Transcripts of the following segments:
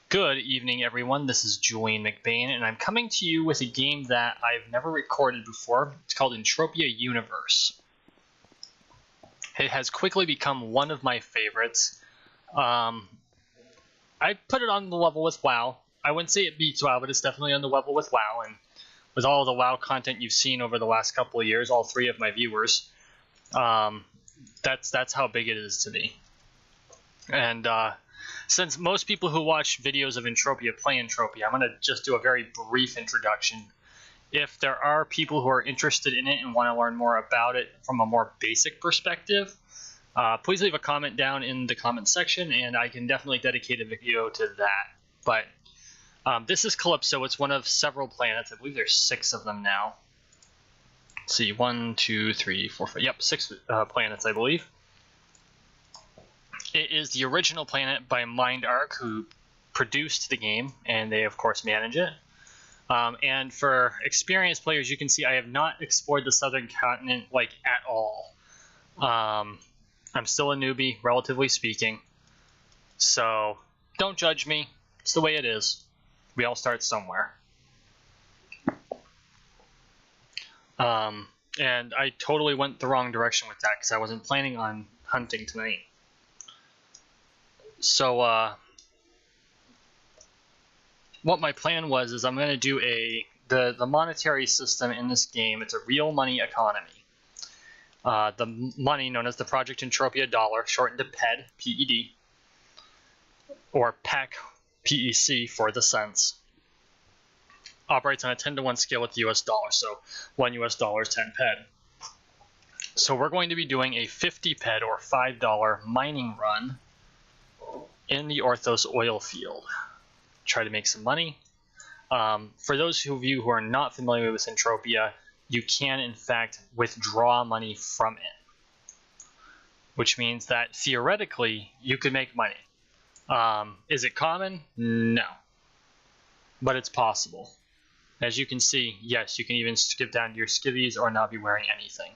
Good evening, everyone. This is Julian McBain, and I'm coming to you with a game that I've never recorded before. It's called Entropia Universe. It has quickly become one of my favorites. I put it on the level with WoW. I wouldn't say it beats WoW, but it's definitely on the level with WoW. And with all the WoW content you've seen over the last couple of years, all three of my viewers, that's how big it is to me. And since most people who watch videos of Entropia play Entropia, I'm going to just do a very brief introduction. If there are people who are interested in it and want to learn more about it from a more basic perspective, please leave a comment down in the comment section, and I can definitely dedicate a video to that. But this is Calypso. It's one of several planets. I believe there's 6 of them now. Let's see, 1, 2, 3, 4, 5. Yep, 6 planets, I believe. It is the original planet by MindArc, who produced the game, and they, of course, manage it. And for experienced players, you can see I have not explored the southern continent, like, at all. I'm still a newbie, relatively speaking. So, don't judge me. It's the way it is. We all start somewhere. And I totally went the wrong direction with that, because I wasn't planning on hunting tonight. So, what my plan was is I'm going to do the monetary system in this game. It's a real money economy. The money known as the Project Entropia Dollar, shortened to PED, P-E-D, or PEC, P-E-C for the cents, operates on a 10-to-1 scale with the US dollar, so 1 US dollar is 10 PED. So we're going to be doing a 50 PED or $5 mining run in the Orthos oil field. Try to make some money. For those of you who are not familiar with Entropia, you can in fact withdraw money from it, which means that theoretically you could make money. Is it common? No, but it's possible. As you can see, yes, you can even skip down to your skivvies or not be wearing anything.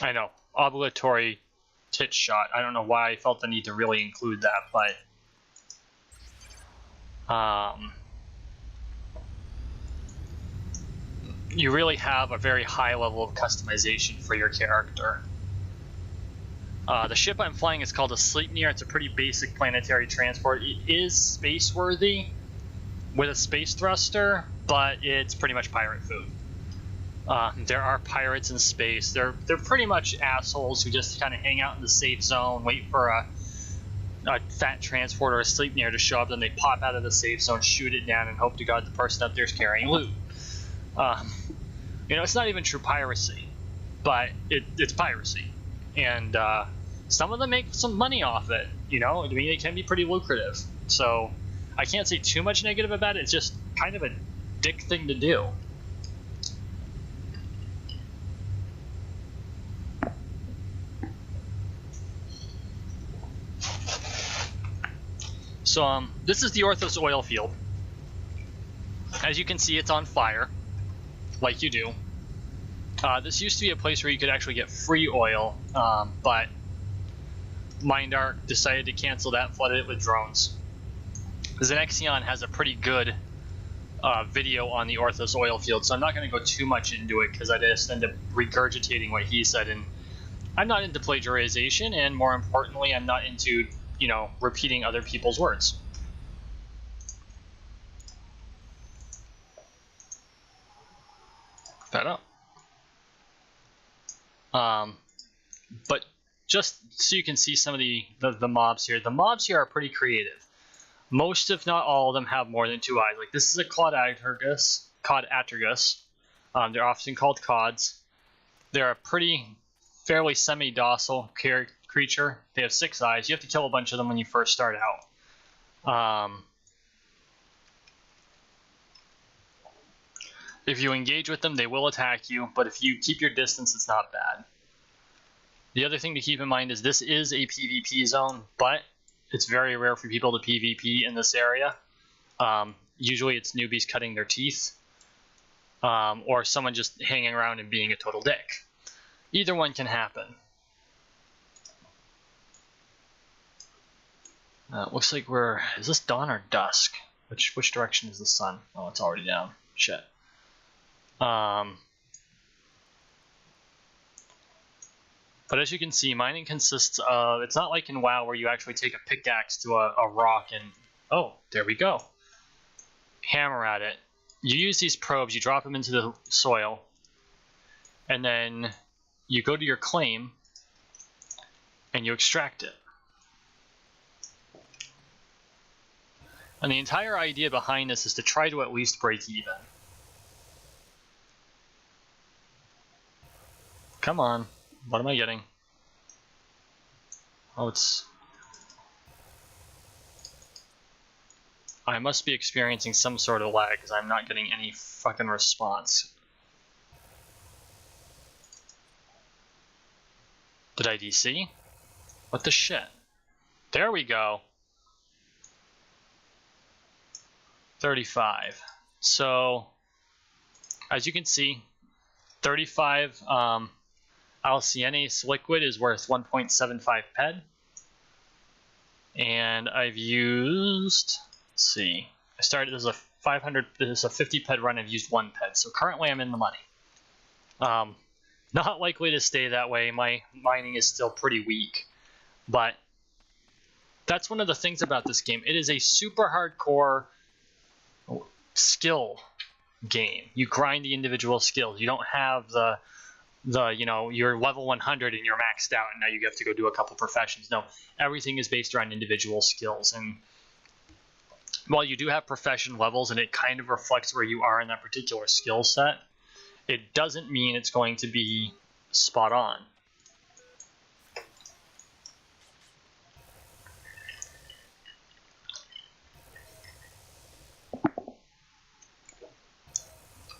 I know, obligatory tit shot. I don't know why I felt the need to really include that, but you really have a very high level of customization for your character. The ship I'm flying is called a Sleipnir. It's a pretty basic planetary transport. It is space-worthy with a space thruster, but it's pretty much pirate food. There are pirates in space. They're pretty much assholes who just kind of hang out in the safe zone, wait for a fat transport or a Sleipnir to show up, then they pop out of the safe zone, shoot it down, and hope to God the person up there is carrying loot. You know, it's not even true piracy, but it's piracy, and some of them make some money off it. You know, I mean, it can be pretty lucrative. So I can't say too much negative about it. It's just kind of a dick thing to do. So this is the Orthos oil field. As you can see, it's on fire, like you do. This used to be a place where you could actually get free oil, but MindArc decided to cancel that, flooded it with drones. Zenexion has a pretty good video on the Orthos oil field, so I'm not going to go too much into it because I just end up regurgitating what he said, and I'm not into plagiarization, and more importantly, I'm not into, you know, repeating other people's words. That up. But just so you can see some of the mobs here. The mobs here are pretty creative. Most, if not all of them, have more than 2 eyes. Like this is a Cod Atragus. They're often called Cods. They're a fairly semi-docile creature. They have 6 eyes. You have to kill a bunch of them when you first start out. If you engage with them, they will attack you, but if you keep your distance, it's not bad. The other thing to keep in mind is this is a PvP zone, but it's very rare for people to PvP in this area. Usually it's newbies cutting their teeth, or someone just hanging around and being a total dick. Either one can happen. Looks like we're... Is this dawn or dusk? Which direction is the sun? Oh, it's already down. Shit. But as you can see, mining consists of... It's not like in WoW where you actually take a pickaxe to a rock and... Oh, there we go. Hammer at it. You use these probes, you drop them into the soil, and then you go to your claim, and you extract it. And the entire idea behind this is to try to at least break even. Come on. What am I getting? Oh, it's... I must be experiencing some sort of lag because I'm not getting any fucking response. Did I DC? What the shit? There we go. 35. So, as you can see, 35 Alcianes liquid is worth 1.75 PED. And I've used, let's see, I started as a 500, this is a 50 PED run, I've used 1 PED. So currently I'm in the money. Not likely to stay that way. My mining is still pretty weak. But that's one of the things about this game. It is a super hardcore skill game. You grind the individual skills. You don't have the you know, you're level 100 and you're maxed out and now you have to go do a couple professions. No, everything is based around individual skills. And while you do have profession levels and it kind of reflects where you are in that particular skill set, it doesn't mean it's going to be spot on.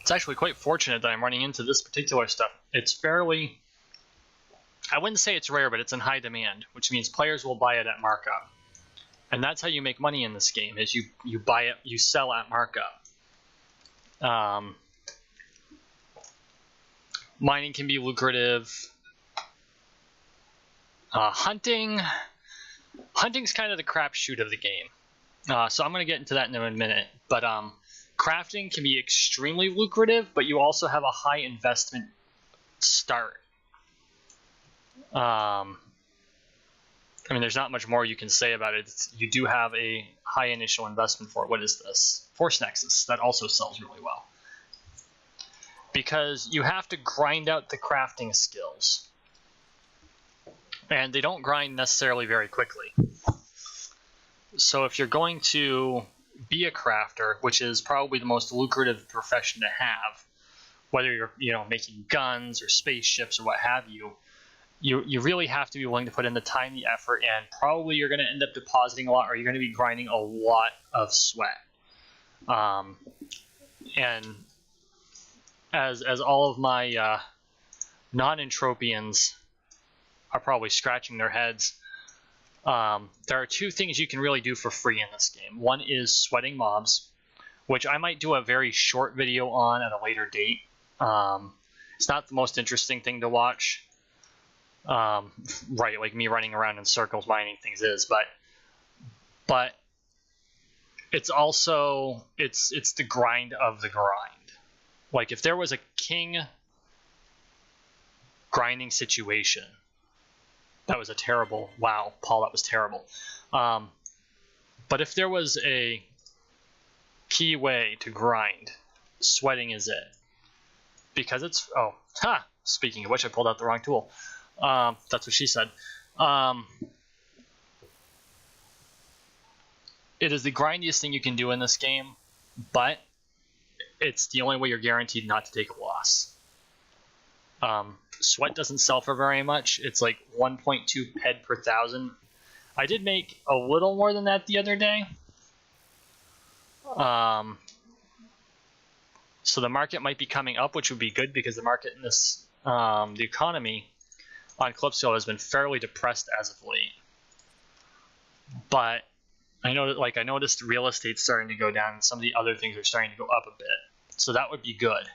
It's actually quite fortunate that I'm running into this particular stuff. It's fairly, I wouldn't say it's rare, but it's in high demand, which means players will buy it at markup. And that's how you make money in this game, is you buy it, you sell at markup. Mining can be lucrative. Hunting's kind of the crapshoot of the game. So I'm going to get into that in a minute. But crafting can be extremely lucrative, but you also have a high investment start. I mean, there's not much more you can say about it. You do have a high initial investment for it. What is this? Force Nexus. That also sells really well. Because you have to grind out the crafting skills. And they don't grind necessarily very quickly. So if you're going to be a crafter, which is probably the most lucrative profession to have, whether you're making guns or spaceships or what have you, you really have to be willing to put in the time, the effort, and probably you're going to end up depositing a lot, or you're going to be grinding a lot of sweat. And as all of my non-entropians are probably scratching their heads, there are two things you can really do for free in this game. One is sweating mobs, which I might do a very short video on at a later date. It's not the most interesting thing to watch. Right, like me running around in circles mining things is, but it's also it's the grind of the grind. Like if there was a king grinding situation, that was a terrible, wow, Paul, that was terrible. But if there was a key way to grind, sweating is it. Because it's, speaking of which, I pulled out the wrong tool. That's what she said. It is the grindiest thing you can do in this game, but it's the only way you're guaranteed not to take a loss. Sweat doesn't sell for very much. It's like 1.2 PED per 1,000. I did make a little more than that the other day. So the market might be coming up, which would be good because the market in this, the economy on Calypso has been fairly depressed as of late. But I know that, like, I noticed real estate's starting to go down and some of the other things are starting to go up a bit. So that would be good.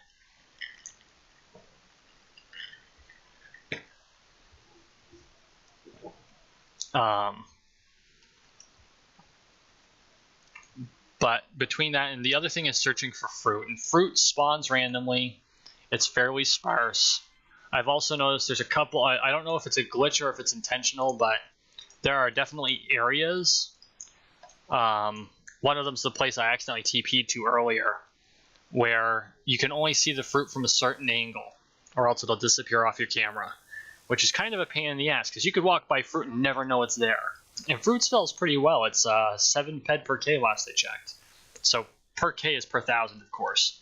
But between that and the other thing is searching for fruit. And fruit spawns randomly. It's fairly sparse. I've also noticed there's a couple, I don't know if it's a glitch or if it's intentional, but there are definitely areas. One of them's the place I accidentally TP'd to earlier, where you can only see the fruit from a certain angle, or else it'll disappear off your camera, which is kind of a pain in the ass, because you could walk by fruit and never know it's there. And fruit smells pretty well. It's 7 PED per K last I checked. So per K is per 1,000, of course.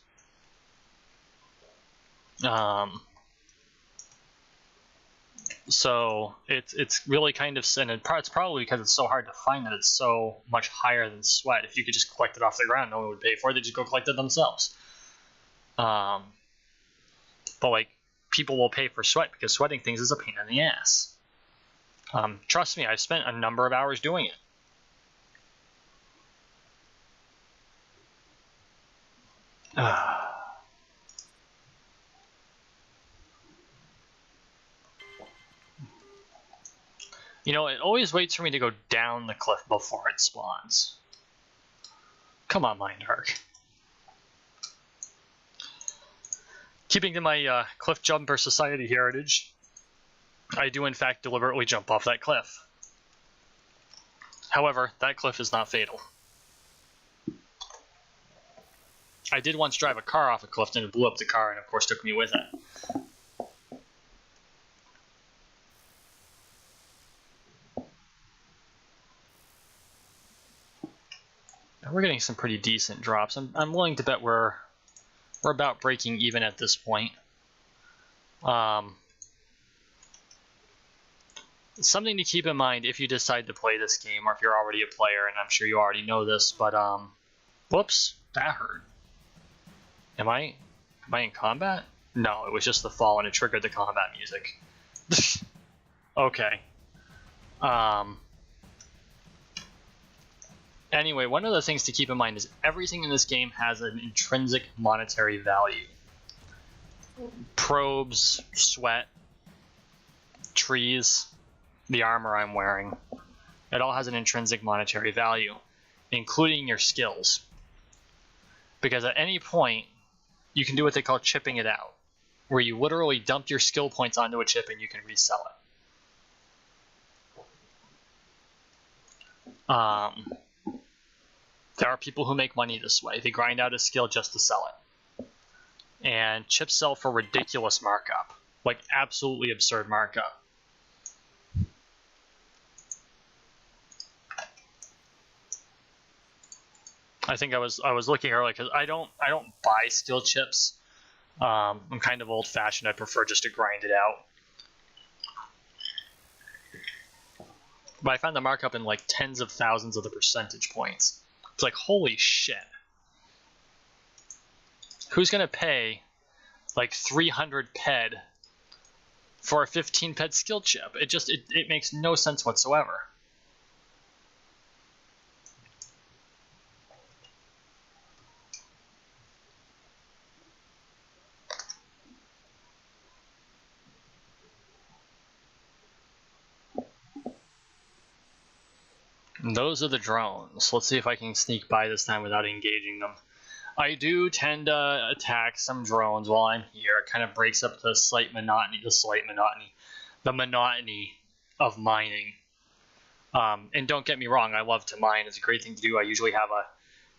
So it's really kind of, and it's probably because it's so hard to find that it's so much higher than sweat. If you could just collect it off the ground, no one would pay for it. They just go collect it themselves. But like, people will pay for sweat because sweating things is a pain in the ass. Trust me, I've spent a number of hours doing it. You know, it always waits for me to go down the cliff before it spawns. Come on, Mindark. Keeping to my Cliff Jumper Society heritage, I do in fact deliberately jump off that cliff. However, that cliff is not fatal. I did once drive a car off a cliff and it blew up the car and of course took me with it. We're getting some pretty decent drops. I'm willing to bet we're about breaking even at this point. Something to keep in mind if you decide to play this game, or if you're already a player, and I'm sure you already know this, but whoops, that hurt. Am I in combat? No, it was just the fall and it triggered the combat music. Okay. Anyway, one of the things to keep in mind is everything in this game has an intrinsic monetary value. Probes, sweat, trees, the armor I'm wearing. It all has an intrinsic monetary value, including your skills. Because at any point, you can do what they call chipping it out, where you literally dump your skill points onto a chip and you can resell it. There are people who make money this way. They grind out a skill just to sell it. And chips sell for ridiculous markup, like absolutely absurd markup. I think I was looking earlier because I don't buy skill chips. I'm kind of old-fashioned. I prefer just to grind it out. But I found the markup in like tens of thousands of the percentage points. It's like, holy shit. Who's gonna pay like 300 PED for a 15 PED skill chip? It makes no sense whatsoever. And those are the drones. Let's see if I can sneak by this time without engaging them. I do tend to attack some drones while I'm here. It kind of breaks up the monotony of mining. And don't get me wrong, I love to mine. It's a great thing to do. I usually have a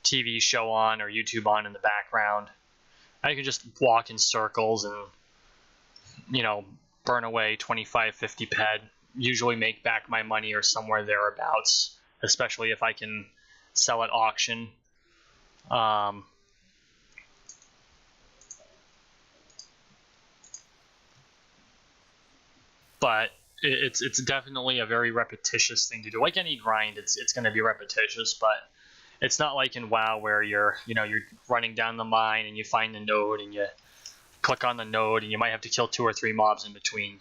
TV show on or YouTube on in the background. I can just walk in circles and, you know, burn away 25, 50 PED. Usually make back my money or somewhere thereabouts, especially if I can sell at auction. But it's definitely a very repetitious thing to do. Like any grind, it's going to be repetitious, but it's not like in WoW where you're running down the mine and you find the node and you click on the node and you might have to kill 2 or 3 mobs in between.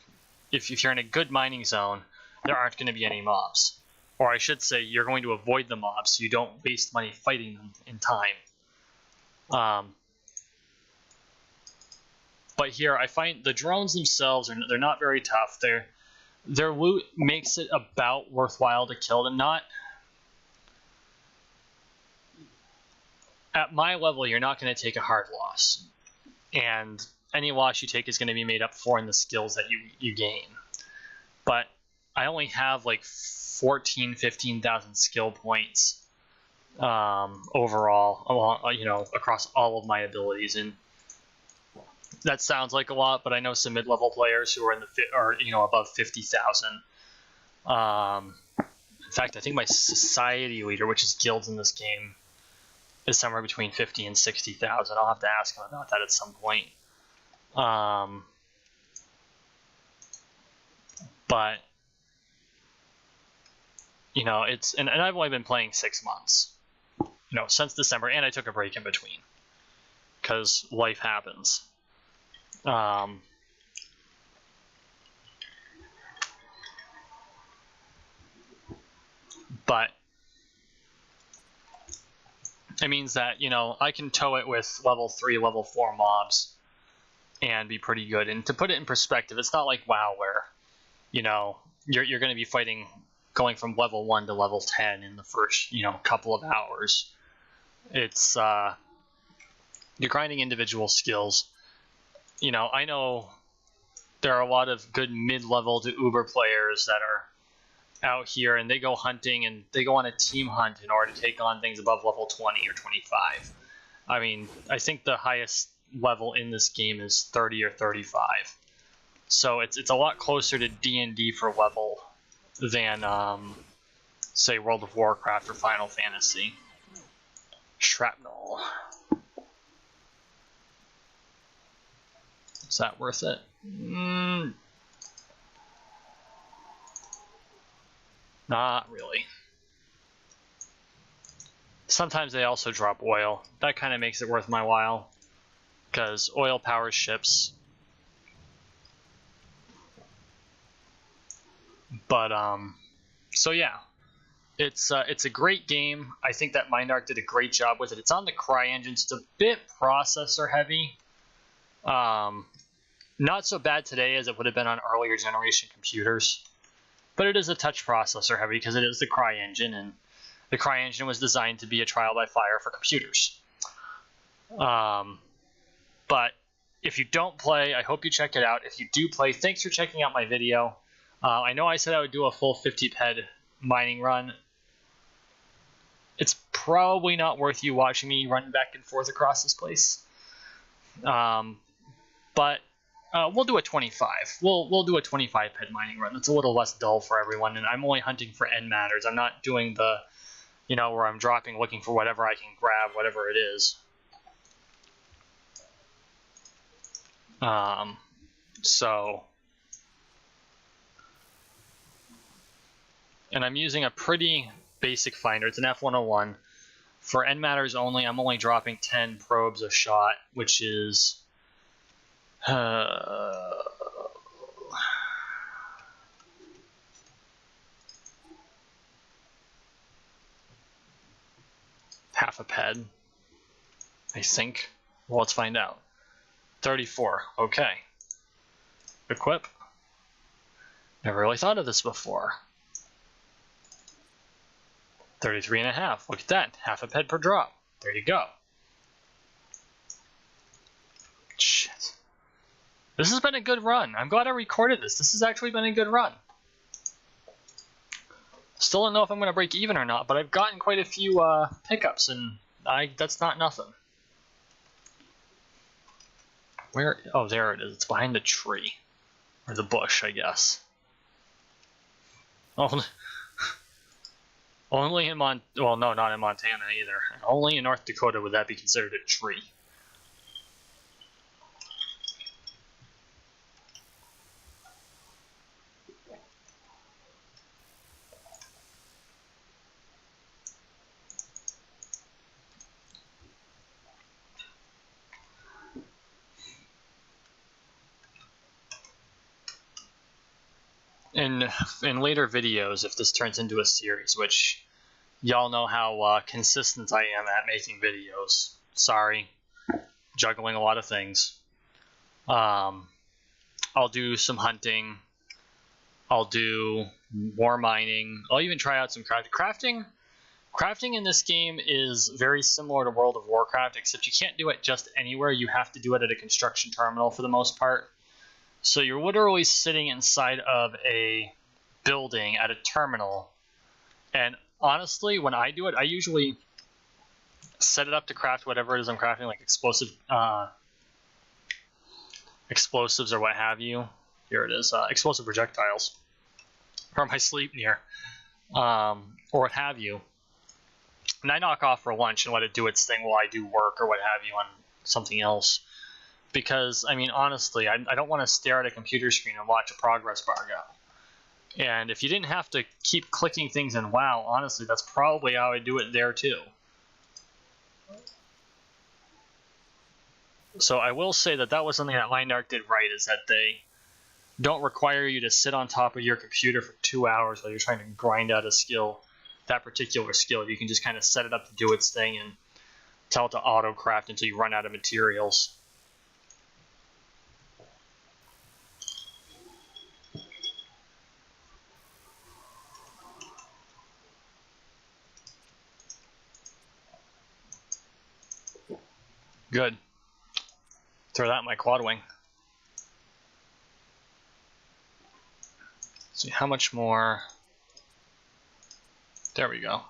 If you're in a good mining zone, there aren't going to be any mobs. Or I should say, you're going to avoid the mobs so you don't waste money fighting them in time. But here, I find the drones themselves, they're not very tough. Their loot makes it about worthwhile to kill them. at my level, you're not going to take a hard loss. And any loss you take is going to be made up for in the skills that you gain. But I only have like 15,000 skill points overall, across all of my abilities. And that sounds like a lot, but I know some mid-level players who are above 50,000. In fact, I think my society leader, which is guilds in this game, is somewhere between 50 and 60,000. I'll have to ask him about that at some point. But it's and I've only been playing 6 months, since December, and I took a break in between because life happens. But it means that I can tow it with level 3, level 4 mobs and be pretty good. And to put it in perspective, it's not like WoW where you're going to be fighting going from level 1 to level 10 in the first couple of hours. It's you're grinding individual skills. I know there are a lot of good mid-level to uber players that are out here, and they go hunting and they go on a team hunt in order to take on things above level 20 or 25. I mean, I think the highest level in this game is 30 or 35. So it's a lot closer to D&D for level than, say, World of Warcraft or Final Fantasy. Shrapnel. Is that worth it? Not really. Sometimes they also drop oil. That kind of makes it worth my while, because oil powers ships. But so yeah, it's a great game. I think that MindArc did a great job with it. It's on the CryEngine. It's a bit processor heavy. Not so bad today as it would have been on earlier generation computers, but it is a touch processor heavy because it is the CryEngine, and the CryEngine was designed to be a trial by fire for computers. But if you don't play, I hope you check it out. If you do play, thanks for checking out my video. I know I said I would do a full 50 PED mining run. It's probably not worth you watching me run back and forth across this place. But we'll do a 25. We'll do a 25 PED mining run. That's a little less dull for everyone, and I'm only hunting for end matters. I'm not doing the, where I'm dropping, looking for whatever I can grab, whatever it is. And I'm using a pretty basic finder. It's an F101. For end matters only, I'm only dropping 10 probes a shot, which is half a PED, I think. Well, let's find out. 34. Okay. Equip. Never really thought of this before. 33.5. Look at that. Half a PED per drop. There you go. Shit. This has been a good run. I'm glad I recorded this. This has actually been a good run. Still don't know if I'm going to break even or not, but I've gotten quite a few pickups, and that's not nothing. Where? Oh, there it is. It's behind the tree. Or the bush, I guess. Oh, only in well, no, not in Montana either. Only in North Dakota would that be considered a tree. In later videos, if this turns into a series, which y'all know how consistent I am at making videos. Sorry, juggling a lot of things. I'll do some hunting. I'll do more mining. I'll even try out some crafting. Crafting Crafting in this game is very similar to World of Warcraft, except you can't do it just anywhere. You have to do it at a construction terminal for the most part. So you're literally sitting inside of a building at a terminal. And honestly, when I do it, I usually set it up to craft whatever it is I'm crafting, like explosives or what have you. Here it is, explosive projectiles from my sleep near, or what have you. And I knock off for lunch and let it do its thing while I do work or what have you on something else. Because, I mean, honestly, I don't want to stare at a computer screen and watch a progress bar go. And if you didn't have to keep clicking things in WoW, honestly, that's probably how I do it there too. So I will say that was something that LineDark did right, is that they don't require you to sit on top of your computer for 2 hours while you're trying to grind out a skill. That particular skill, you can just kind of set it up to do its thing and tell it to auto craft until you run out of materials. Good. Throw that in my quad wing. See how much more. There we go.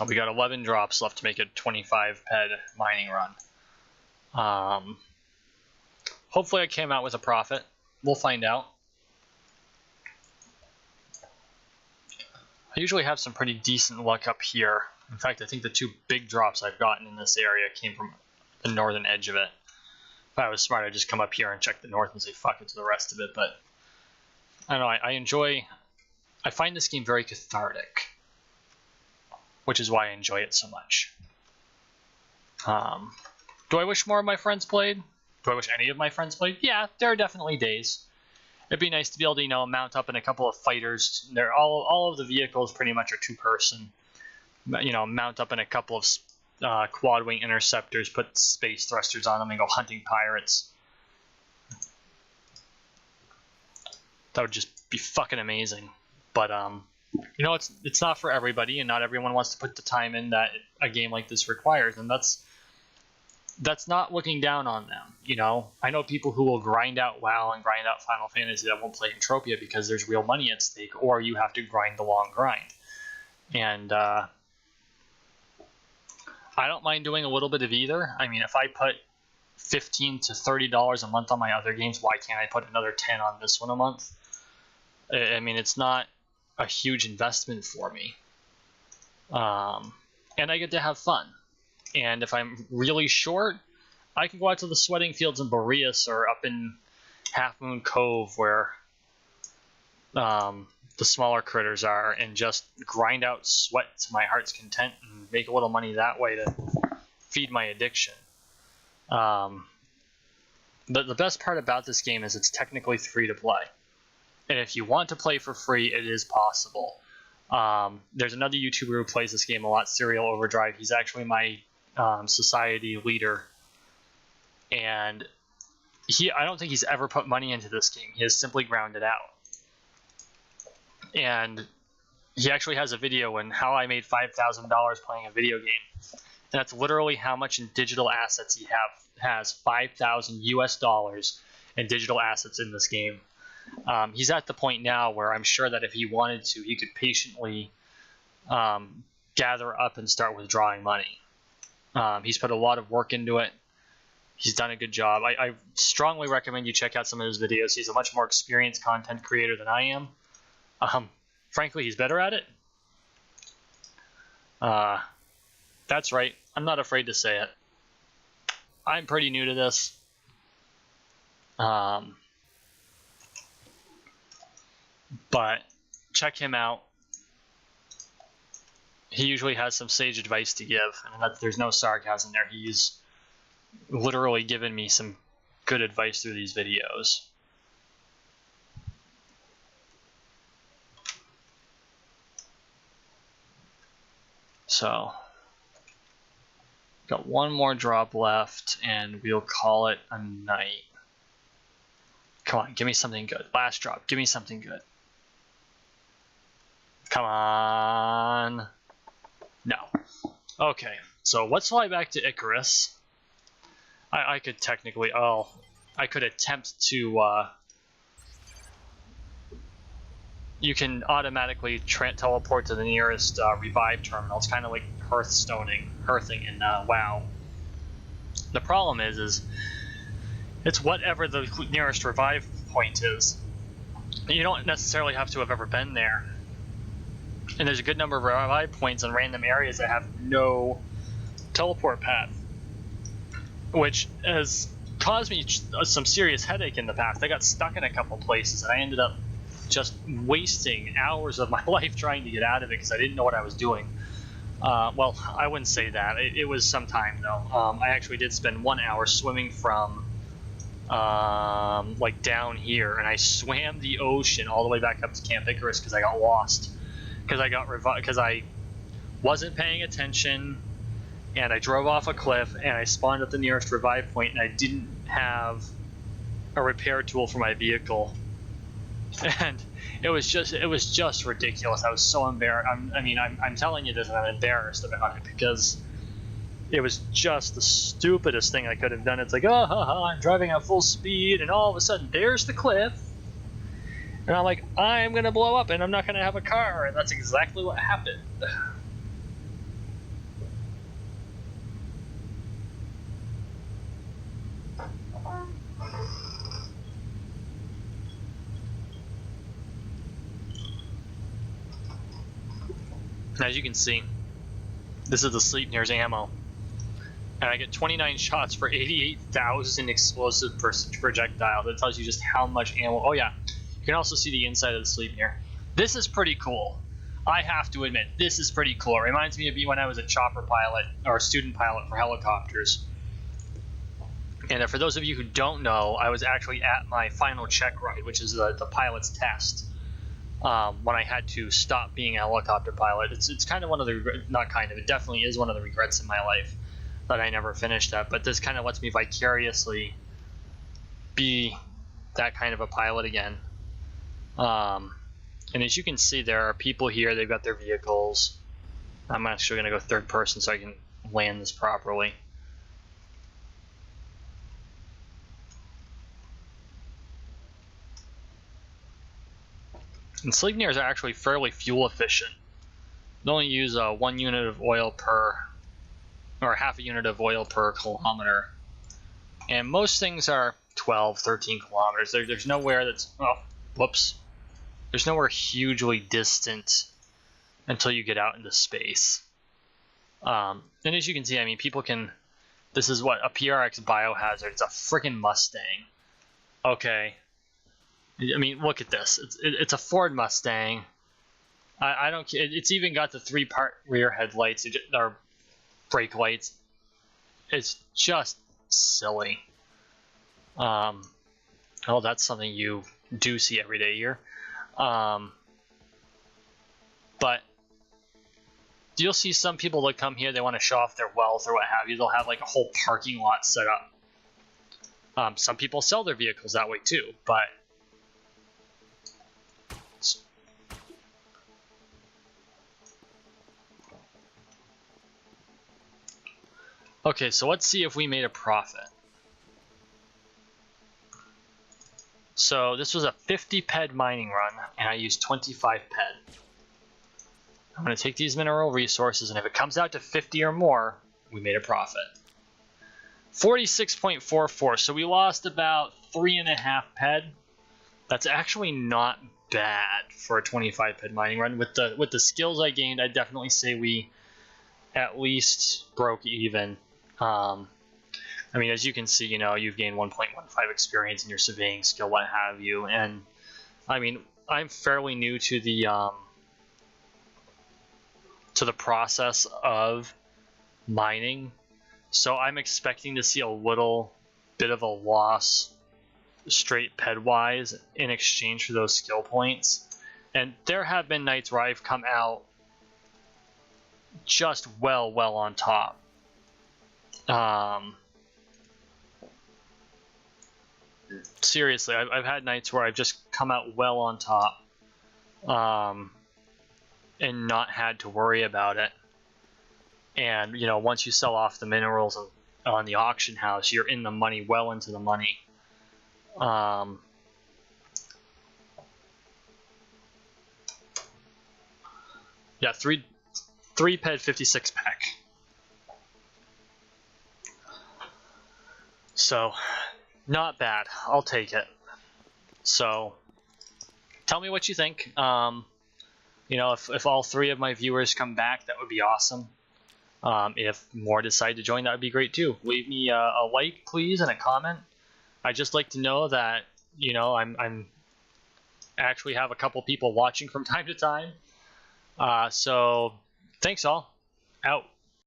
Oh, we got 11 drops left to make a 25 PED mining run. Hopefully I came out with a profit. We'll find out. I usually have some pretty decent luck up here. In fact, I think the 2 big drops I've gotten in this area came from the northern edge of it. If I was smart, I'd just come up here and check the north and say fuck it to the rest of it. But I don't know, I find this game very cathartic, which is why I enjoy it so much. Do I wish more of my friends played? Do I wish any of my friends played? Yeah, there are definitely days. It'd be nice to be able to, mount up in a couple of fighters. All of the vehicles pretty much are 2-person. Mount up in a couple of quad wing interceptors, put space thrusters on them, and go hunting pirates. That would just be fucking amazing. But it's not for everybody, and not everyone wants to put the time in that a game like this requires, and that's not looking down on them. I know people who will grind out WoW and grind out Final Fantasy that won't play Entropia because there's real money at stake, or you have to grind the long grind. And I don't mind doing a little bit of either. I mean, if I put $15 to $30 a month on my other games, why can't I put another 10 on this one a month? I mean, it's not a huge investment for me. And I get to have fun. And if I'm really short, I can go out to the sweating fields in Boreas or up in Half Moon Cove where the smaller critters are, and just grind out sweat to my heart's content and make a little money that way to feed my addiction. But the best part about this game is it's technically free to play. And if you want to play for free, it is possible. There's another YouTuber who plays this game a lot, Serial Overdrive. He's actually my society leader. And I don't think he's ever put money into this game. He has simply ground it out. And he actually has a video on how I made $5,000 playing a video game. And that's literally how much in digital assets he has. 5,000 US dollars in digital assets in this game. He's at the point now where I'm sure that if he wanted to, he could patiently gather up and start withdrawing money. He's put a lot of work into it. He's done a good job. I strongly recommend you check out some of his videos. He's a much more experienced content creator than I am. Frankly, he's better at it. That's right. I'm not afraid to say it. I'm pretty new to this. But check him out. He usually has some sage advice to give, and there's no sarcasm there. He's literally given me some good advice through these videos. So, got one more drop left, and we'll call it a night. Come on, give me something good. Last drop, give me something good. Come on. done? No. Okay, so let's fly back to Icarus. I could technically, I could attempt to, you can automatically teleport to the nearest revive terminal. It's kind of like hearthing in WoW. The problem is it's whatever the nearest revive point is. You don't necessarily have to have ever been there. And there's a good number of revive points in random areas that have no teleport path, which has caused me some serious headache in the past. I got stuck in a couple places, and I ended up just wasting hours of my life trying to get out of it because I didn't know what I was doing. Well, I wouldn't say that. It was some time, though. I actually did spend 1 hour swimming from like down here, and I swam the ocean all the way back up to Camp Icarus because I got lost. Because I wasn't paying attention, and I drove off a cliff, and I spawned at the nearest revive point, and I didn't have a repair tool for my vehicle, and it was just ridiculous. I was so embarrassed. I'm telling you this, and I'm embarrassed about it because it was just the stupidest thing I could have done. It's like, I'm driving at full speed, and all of a sudden, there's the cliff. And I'm like, I'm going to blow up, and I'm not going to have a car. And that's exactly what happened. As you can see, this is the Sleipnir's ammo. And I get 29 shots for 88,000 explosive projectile. That tells you just how much ammo. Oh, yeah. You can also see the inside of the Sleipnir. This is pretty cool. I have to admit, this is pretty cool. It reminds me of when I was a chopper pilot, or a student pilot for helicopters. And for those of you who don't know, I was actually at my final check ride, which is the pilot's test, when I had to stop being a helicopter pilot. It's kind of one of the, not kind of, it definitely is one of the regrets in my life that I never finished that. But this kind of lets me vicariously be that kind of a pilot again. And as you can see, there are people here. They've got their vehicles. I'm actually going to go third person so I can land this properly. And Sleipnirs are actually fairly fuel efficient. They only use 1 unit of oil per, or half a unit of oil per kilometer. And most things are 12, 13 kilometers. There's nowhere that's, there's nowhere hugely distant until you get out into space. And as you can see, I mean, people can, this is what, a PRX biohazard. It's a freaking Mustang. Okay. I mean, look at this. It's a Ford Mustang. I don't care. It's even got the 3-part rear headlights or brake lights. It's just silly. Oh, that's something you do see every day here. But you'll see some people that come here, they want to show off their wealth or what have you. They'll have like a whole parking lot set up. Some people sell their vehicles that way too, but okay, so let's see if we made a profit. So this was a 50 PED mining run, and I used 25 PED. I'm going to take these mineral resources, and if it comes out to 50 or more, we made a profit. 46.44, so we lost about 3.5 PED. That's actually not bad for a 25 PED mining run. With the skills I gained, I'd definitely say we at least broke even. I mean, as you can see, you know, you've gained 1.15 experience in your surveying skill, what have you. And I mean, I'm fairly new to the process of mining, so I'm expecting to see a little bit of a loss straight PED wise in exchange for those skill points. And there have been nights where I've come out just well on top. Seriously, I've had nights where I've just come out well on top. and not had to worry about it. And, you know, once you sell off the minerals on the auction house, you're in the money, well into the money. Yeah, three PED 56 pack. So, not bad. I'll take it. So, tell me what you think. You know, if all 3 of my viewers come back, that would be awesome. If more decide to join, that would be great too. Leave me a like, please, and a comment. I'd just like to know that, you know, I'm actually have a couple people watching from time to time. So, thanks all. Out.